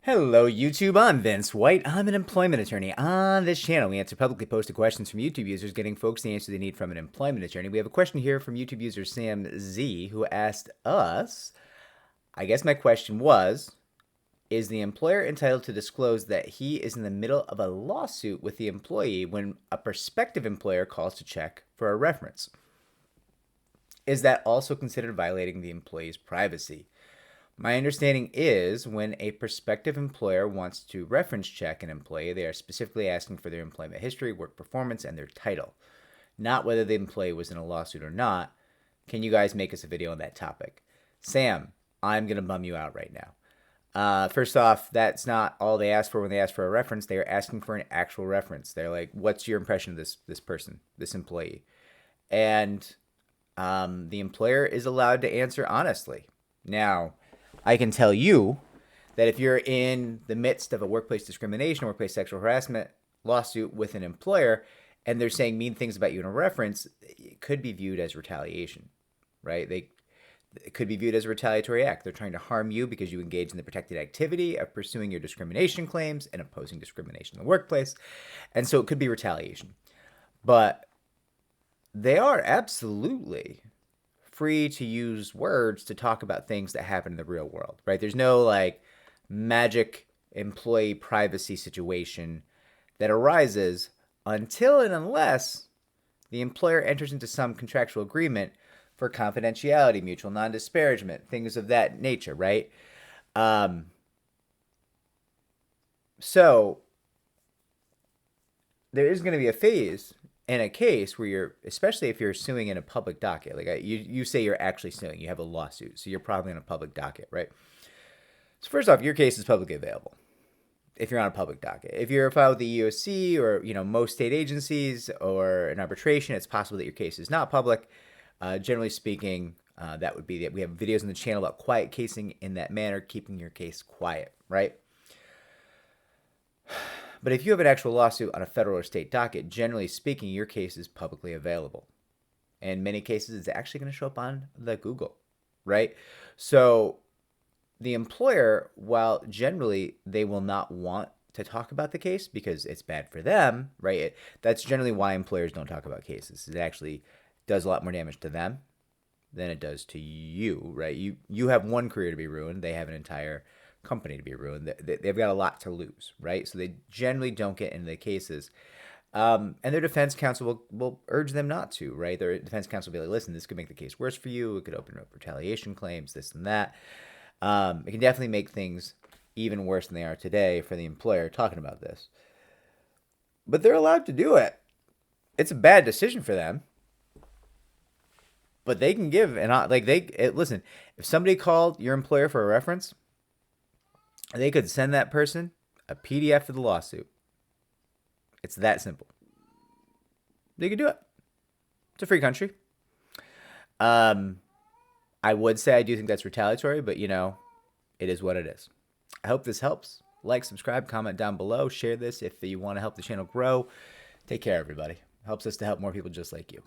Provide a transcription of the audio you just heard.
Hello YouTube, I'm Vince White. I'm an employment attorney. On this channel, we answer publicly posted questions from YouTube users, getting folks the answer they need from an employment attorney. We have a question here from YouTube user Sam Z, who asked us, I guess my question was, is the employer entitled to disclose that he is in the middle of a lawsuit with the employee when a prospective employer calls to check for a reference? Is that also considered violating the employee's privacy? My understanding is when a prospective employer wants to reference check an employee, they are specifically asking for their employment history, work performance, and their title, not whether the employee was in a lawsuit or not. Can you guys make us a video on that topic? Sam, I'm going to bum you out right now. First off, that's not all they ask for when they ask for a reference. They are asking for an actual reference. They're like, what's your impression of this person, this employee? And the employer is allowed to answer honestly. Now, I can tell you that if you're in the midst of a workplace discrimination, workplace sexual harassment lawsuit with an employer, and they're saying mean things about you in a reference, it could be viewed as retaliation, right? It could be viewed as a retaliatory act. They're trying to harm you because you engage in the protected activity of pursuing your discrimination claims and opposing discrimination in the workplace. And so it could be retaliation. But they are absolutely free to use words to talk about things that happen in the real world, right? There's no like magic employee privacy situation that arises until and unless the employer enters into some contractual agreement for confidentiality, mutual non-disparagement, things of that nature, right? So there is going to be a phase in a case where you're, especially if you're suing in a public docket, like you say you're actually suing, you have a lawsuit, so you're probably on a public docket, right? So first off, your case is publicly available if you're on a public docket. If you're filed with the EEOC or most state agencies or an arbitration, it's possible that your case is not public. Generally speaking, that would be that we have videos on the channel about quiet casing in that manner, keeping your case quiet, right? But if you have an actual lawsuit on a federal or state docket, generally speaking, your case is publicly available. In many cases, it's actually going to show up on the Google, right? So the employer, while generally they will not want to talk about the case because it's bad for them, right? That's generally why employers don't talk about cases. It actually does a lot more damage to them than it does to you, right? You have one career to be ruined. They have an entire company to be ruined. They've got a lot to lose, right? So they generally don't get into the cases. And their defense counsel will urge them not to, right? Their defense counsel will be like, listen, this could make the case worse for you. It could open up retaliation claims, this and that. It can definitely make things even worse than they are today for the employer talking about this. But they're allowed to do it. It's a bad decision for them. But they can give, and listen, if somebody called your employer for a reference, they could send that person a PDF of the lawsuit. It's that simple. They could do it. It's a free country. I would say I do think that's retaliatory, but it is what it is. I hope this helps. Like, subscribe, comment down below. Share this if you want to help the channel grow. Take care, everybody. Helps us to help more people just like you.